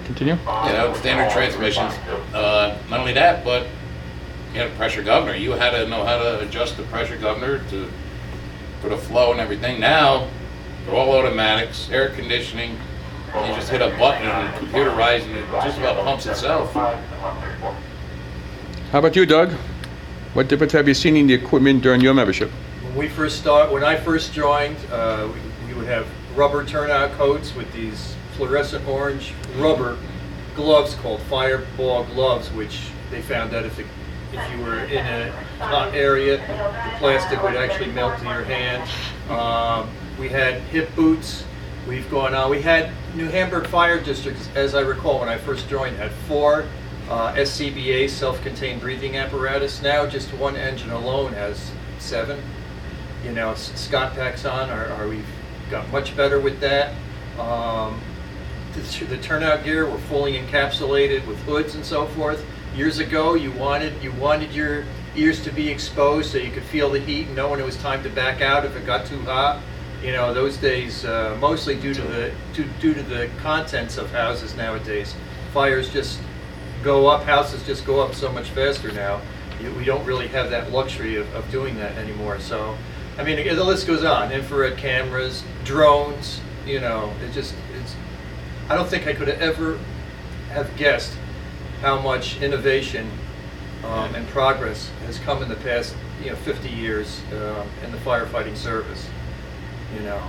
Continue. Standard transmissions. Not only that, but you had a pressure governor. You had to know how to adjust the pressure governor for the flow and everything. Now, they're all automatics, air conditioning. You just hit a button and computerized, and it just about pumps itself. How about you, Doug? What difference have you seen in the equipment during your membership? When I first joined, we would have rubber turnout coats with these fluorescent orange rubber gloves called fireball gloves, which they found that if you were in a hot area, the plastic would actually melt to your hand. We had hip boots. We've gone on. We had New Hamburg Fire District, as I recall, when I first joined, had 4 SCBA, self-contained breathing apparatus. Now just one engine alone has 7. You know, Scott Paxson, we've got much better with that. The turnout gear were fully encapsulated with hoods and so forth. Years ago, you wanted your ears to be exposed so you could feel the heat and know when it was time to back out if it got too hot. You know, those days, mostly due to the contents of houses nowadays, fires just go up. Houses just go up so much faster now. We don't really have that luxury of doing that anymore. So, I mean, the list goes on. Infrared cameras, drones. You know, it's. I don't think I could ever have guessed how much innovation and progress has come in the past 50 years in the firefighting service. You know.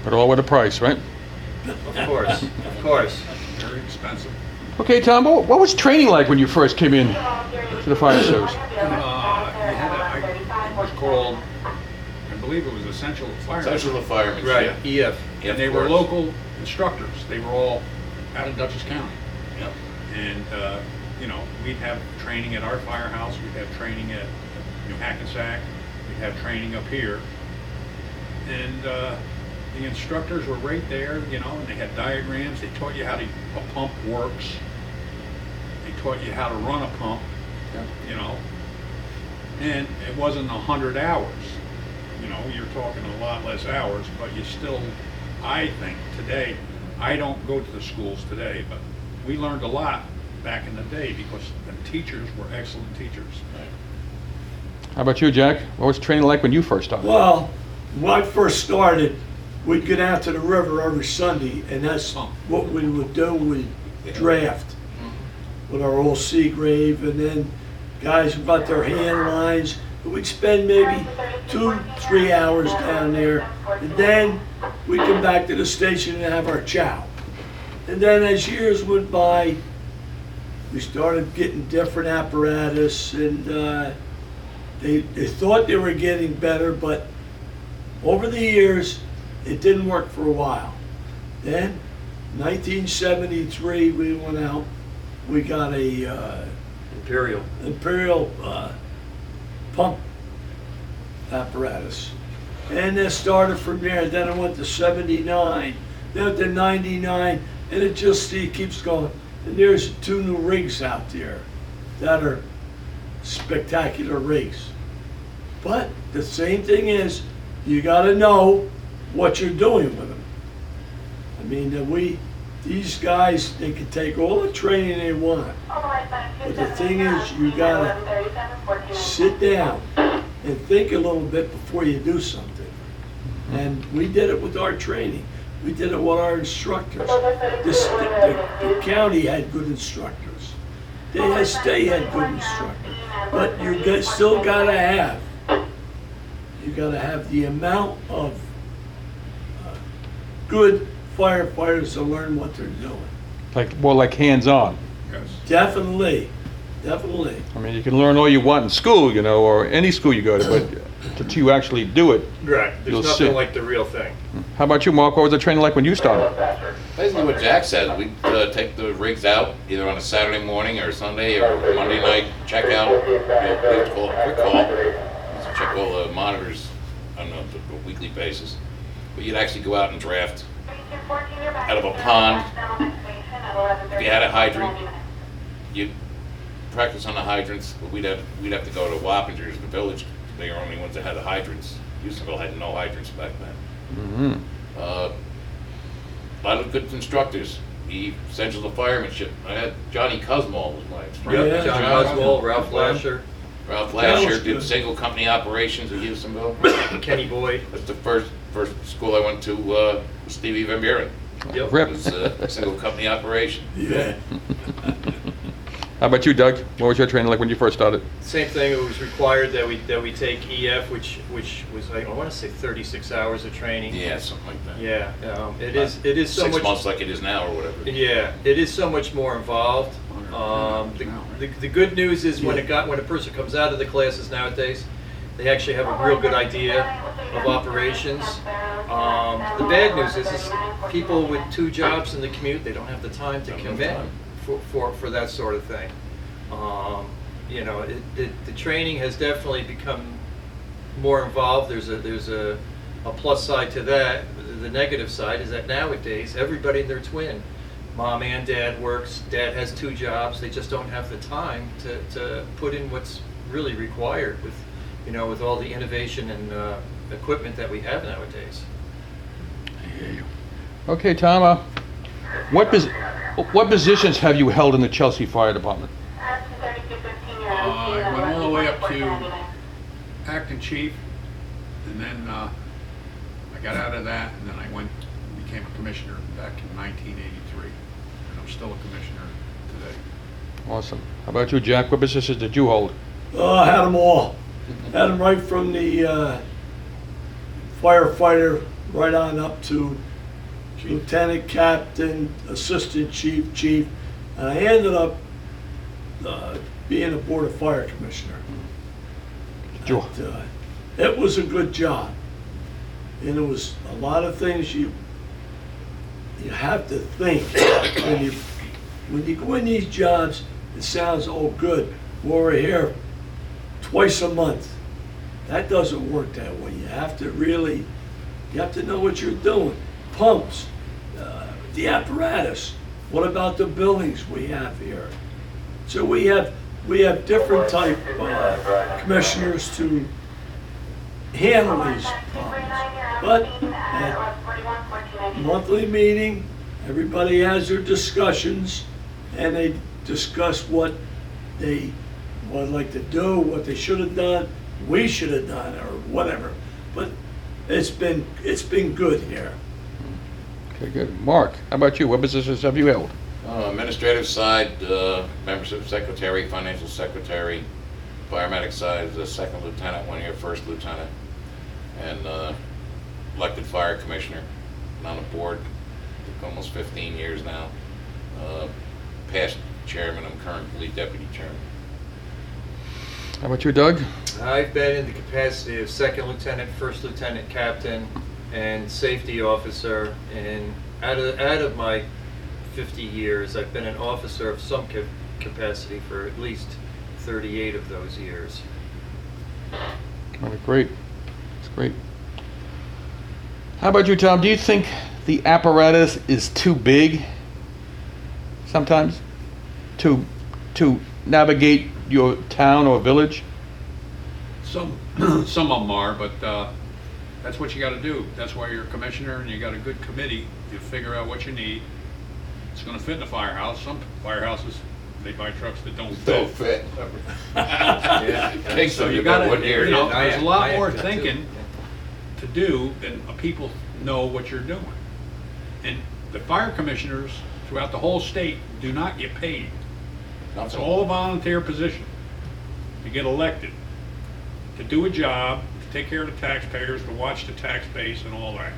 But all with a price, right? Of course, of course. Very expensive. Okay, Tom, what was training like when you first came in to the fire service? It was called, I believe it was Essential Firemen. Essential Firemen. Right, Yeah. EF. And they were local instructors. They were all out of Dutchess County. Yep. And, we'd have training at our firehouse, we'd have training at New Hackensack, we'd have training up here. And the instructors were right there, and they had diagrams. They taught you how a pump works. They taught you how to run a pump, and it wasn't 100 hours. You're talking a lot less hours, but you still, I think today, I don't go to the schools today, but we learned a lot back in the day because the teachers were excellent teachers. How about you, Jack? What was training like when you first started? Well, when I first started, we'd get out to the river every Sunday, and that's what we would do. We'd draft with our old Seagrave, and then guys who got their hand lines. We'd spend maybe 2-3 hours down there, and then we'd come back to the station and have our chow. And then as years went by, we started getting different apparatus, and they thought they were getting better, but over the years, it didn't work for a while. Then, 1973, we went out. We got a Imperial pump apparatus, and it started from there. Then it went to 79, then to 99, and it keeps going. And there's 2 new rigs out there that are spectacular rigs. But the same thing is, you got to know what you're doing with them. I mean, these guys, they can take all the training they want. But the thing is, you got to sit down and think a little bit before you do something. And we did it with our training. We did it with our instructors. The county had good instructors. They had good instructors. But you still got to have. You got to have the amount of good firefighters to learn what they're doing. More like hands-on. Yes. Definitely. I mean, you can learn all you want in school, or any school you go to, but until you actually do it, Right. There's you'll nothing see. like the real thing. How about you, Mark? What was the training like when you started? Basically what Jack said, we'd take the rigs out either on a Saturday morning or Sunday or Monday night, check out, we'd call it a quick call, to check all the monitors on a weekly basis. But you'd actually go out and draft out of a pond. If you had a hydrant, you'd practice on the hydrants, but we'd have to go to Wappingers, the village. They were the only ones that had the hydrants. Houstonville had no hydrants back then. Mm-hmm. A lot of good instructors. the essentials of firemanship. I had Johnny Cosmo was my friend. Yeah. John Oswald, Ralph Lasher, Ralph That was Lasher did good. single company operations at Hughsonville. Kenny Boyd. That's the first school I went to, with Stevie Van Buren. Yep. Rip. It was a single company operation. Yeah. How about you, Doug? What was your training like when you first started? Same thing, it was required that we take EF, which was, I want to say 36 hours of training. Yeah, something like that. Yeah, it is so much. 6 months like it is now or whatever. Yeah, it is so much more involved. The good news is when a person comes out of the classes nowadays, they actually have a real good idea of operations. The bad news is people with 2 jobs in the commute, they don't have the time to commit for that sort of thing. You know, the training has definitely become more involved. There's a plus side to that. The negative side is that nowadays everybody and their twin, mom and dad works. Dad has 2 jobs. They just don't have the time to put in what's really required with all the innovation and equipment that we have nowadays. Okay, Tom, what positions have you held in the Chelsea Fire Department? I went all the way up to acting chief, and then I got out of that, and then I became a commissioner back in 1983, and I'm still a commissioner today. Awesome. How about you, Jack? What positions did you hold? I had them all. Had them right from the firefighter right on up to lieutenant, captain, assistant chief, chief, and I ended up being a board of fire commissioner. Sure. And, it was a good job, and it was a lot of things you have to think when you go in these jobs. It sounds all good. We're here twice a month. That doesn't work that way. You have to know what you're doing. Pumps, the apparatus. What about the buildings we have here? So we have different type commissioners to handle these problems. But at monthly meeting, everybody has their discussions, and they discuss what they would like to do, what they should have done, we should have done, or whatever. But it's been good here. Okay, good. Mark, how about you? What positions have you held? Administrative side, membership secretary, financial secretary. Paramedic side, the 2nd lieutenant, 1 year 1st lieutenant. And elected fire commissioner. Been on the board for almost 15 years now. Past chairman, I'm currently deputy chairman. How about you, Doug? I've been in the capacity of 2nd lieutenant, 1st lieutenant, captain, and safety officer, and out of my 50 years, I've been an officer of some capacity for at least 38 of those years. All right, great. That's great. How about you, Tom? Do you think the apparatus is too big sometimes to navigate your town or village? Some of them are, but that's what you got to do. That's why you're a commissioner, and you got a good committee. You figure out what you need. It's going to fit in a firehouse. Some firehouses, they buy trucks that don't fit. Don't fit. Yeah. Take So some, you you got got 1 to, year. there's a lot I more have that too. thinking to do than people know what you're doing. And the fire commissioners throughout the whole state do not get paid. It's all a volunteer position. You get elected to do a job, to take care of the taxpayers, to watch the tax base and all that.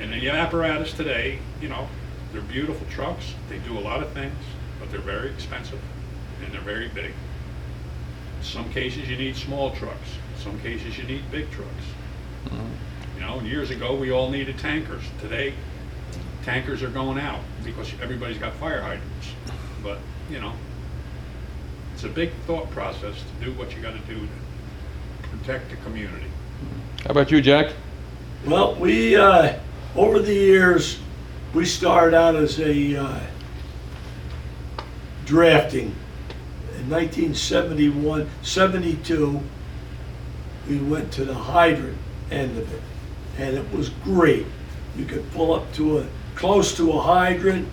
And the apparatus today, they're beautiful trucks. They do a lot of things, but they're very expensive and they're very big. In some cases you need small trucks. In some cases you need big trucks. And years ago we all needed tankers. Today, tankers are going out because everybody's got fire hydrants. But, it's a big thought process to do what you got to do to protect the community. How about you, Jack? Well, we over the years, we started out as a drafting. In 1971, 72, we went to the hydrant end of it, and it was great. You could pull up to close to a hydrant,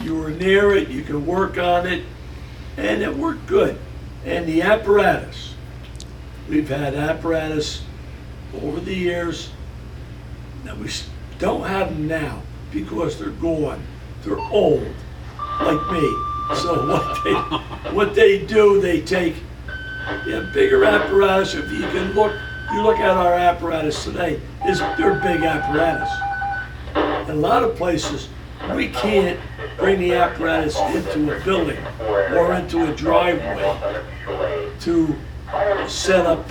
you were near it, you could work on it, and it worked good. And the apparatus, we've had apparatus over the years that we don't have them now because they're gone. They're old, like me. So what they do, they take bigger apparatus. If you can look, you look at our apparatus today, they're big apparatus. In a lot of places, we can't bring the apparatus into a building or into a driveway to set up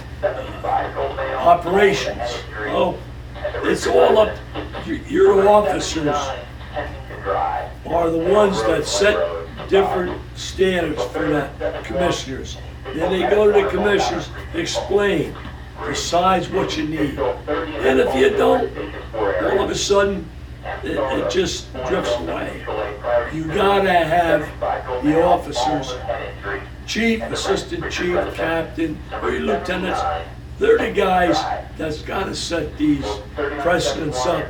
operations. Oh, it's all up, your officers are the ones that set different standards for the commissioners. Then they go to the commissioners, explain, decides what you need. And if you don't, all of a sudden, it just drifts away. You gotta have the officers, chief, assistant chief, captain, or your lieutenants. They're the guys that's gotta set these precedents up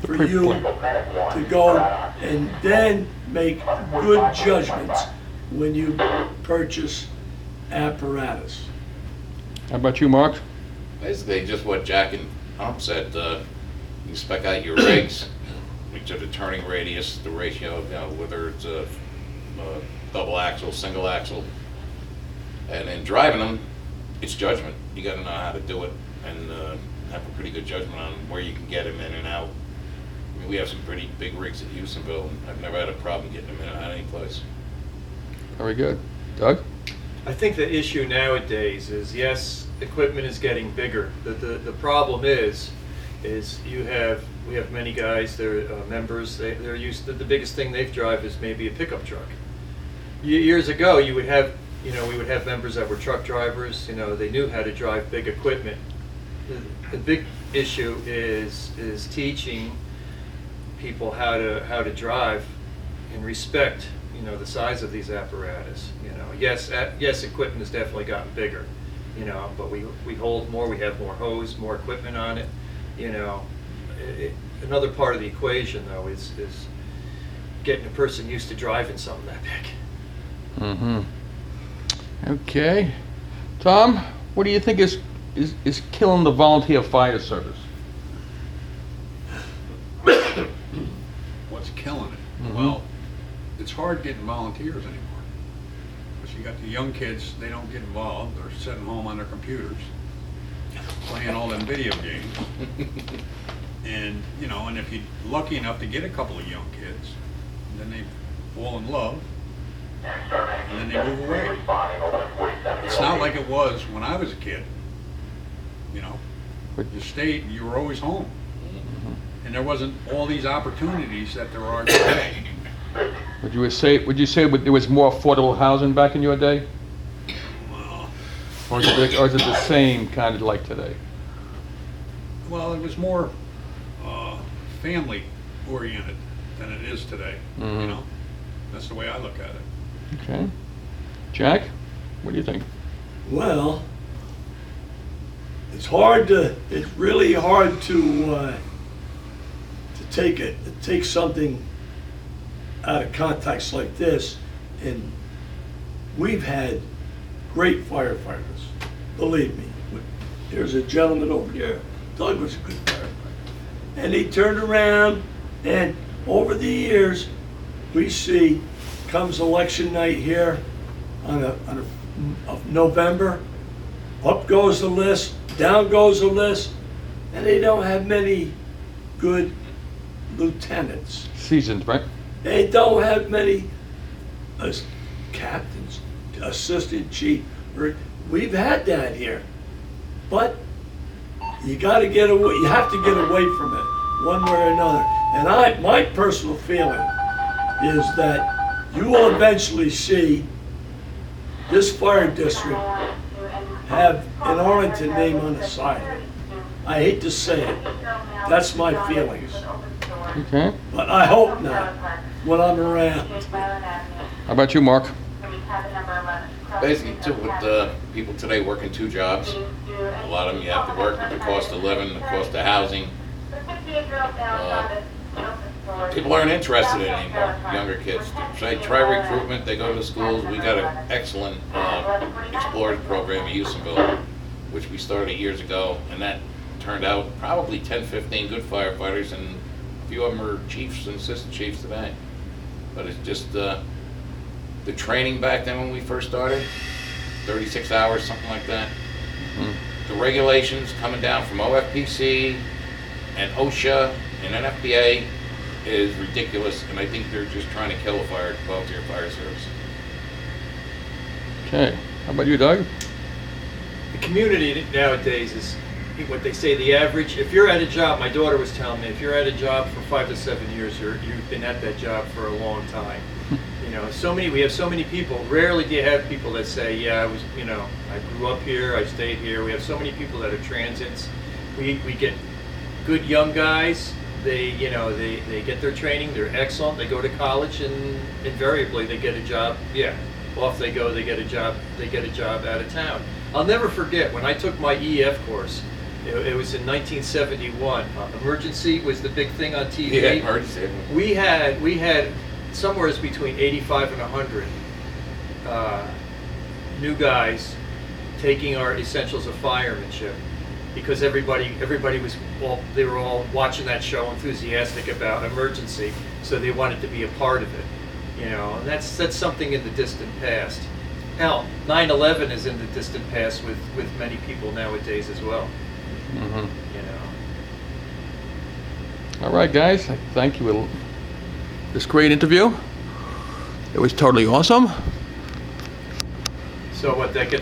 for you to go and then make good judgments when you purchase apparatus. How about you, Mark? Basically, just what Jack and Hump said, you spec out your rigs, which are the turning radius, the ratio, whether it's a double axle, single axle, and then driving them, it's judgment. You gotta know how to do it and have a pretty good judgment on where you can get them in and out. I mean, we have some pretty big rigs at Hughsonville, and I've never had a problem getting them in and out any place. Very good. Doug? I think the issue nowadays is, yes, equipment is getting bigger. The problem is we have many guys, they're members, they're used to, the biggest thing they drive is maybe a pickup truck. Years ago, we would have members that were truck drivers, they knew how to drive big equipment. The big issue is teaching people how to drive and respect, the size of these apparatus. Yes, equipment has definitely gotten bigger, but we hold more, we have more hose, more equipment on it. Another part of the equation, though, is getting a person used to driving something that big. Mm-hmm. Okay. Tom, what do you think is killing the volunteer fire service? What's killing it? Mhm. Well, it's hard getting volunteers anymore. Because you got the young kids, they don't get involved. They're sitting home on their computers, playing all them video games. And, and if you're lucky enough to get a couple of young kids, then they fall in love, and then they move away. It's not like it was when I was a kid. You stayed, you were always home. And there wasn't all these opportunities that there are today. Would you say there was more affordable housing back in your day? Well, Or is it the same kind of like today? well, it was more family oriented than it is today. Mhm. That's the way I look at it. Okay. Jack, what do you think? Well, it's really hard to take something out of context like this, and we've had great firefighters, believe me. There's a gentleman over there, Doug was a good firefighter. And he turned around, and over the years, we see, comes election night here of November, up goes the list, down goes the list, and they don't have many good lieutenants. Seasoned, right? They don't have many captains, assistant chief. We've had that here, but you got to get away. You have to get away from it, one way or another. And my personal feeling is that you will eventually see this fire district have an Arlington name on the side of it. I hate to say it. That's my feelings. Okay. But I hope not when I'm around. How about you, Mark? Basically, too, with people today working two jobs, a lot of them you have to work with the cost of living, the cost of housing. people aren't interested in it anymore, younger kids. Try recruitment, they go to the schools. We got an excellent Explorers program in Hughsonville, which we started years ago, and that turned out probably 10, 15 good firefighters, and a few of them are chiefs and assistant chiefs today. But it's just the training back then when we first started, 36 hours, something like that. The regulations coming down from OFPC and OSHA and NFPA is ridiculous, and I think they're just trying to kill a volunteer fire service. Okay. How about you, Doug? The community nowadays is what they say the average. If you're at a job, my daughter was telling me, if you're at a job for 5 to 7 years, you've been at that job for a long time. You know, we have so many people. Rarely do you have people that say, yeah, I grew up here, I stayed here. We have so many people that are transits. We get good young guys. They get their training. They're excellent. They go to college, and invariably they get a job. Yeah, off they go. They get a job. They get a job out of town. I'll never forget when I took my EF course. It was in 1971. Emergency was the big thing on TV. Yeah, emergency. We had somewhere between 85 and 100 new guys taking our essentials of firemanship, because everybody they were all watching that show, enthusiastic about emergency, so they wanted to be a part of it. You know, and that's something in the distant past. Hell, 9/11 is in the distant past with many people nowadays as well. Mm-hmm. You know. All right, guys. Thank you for this great interview. It was totally awesome. So what that gets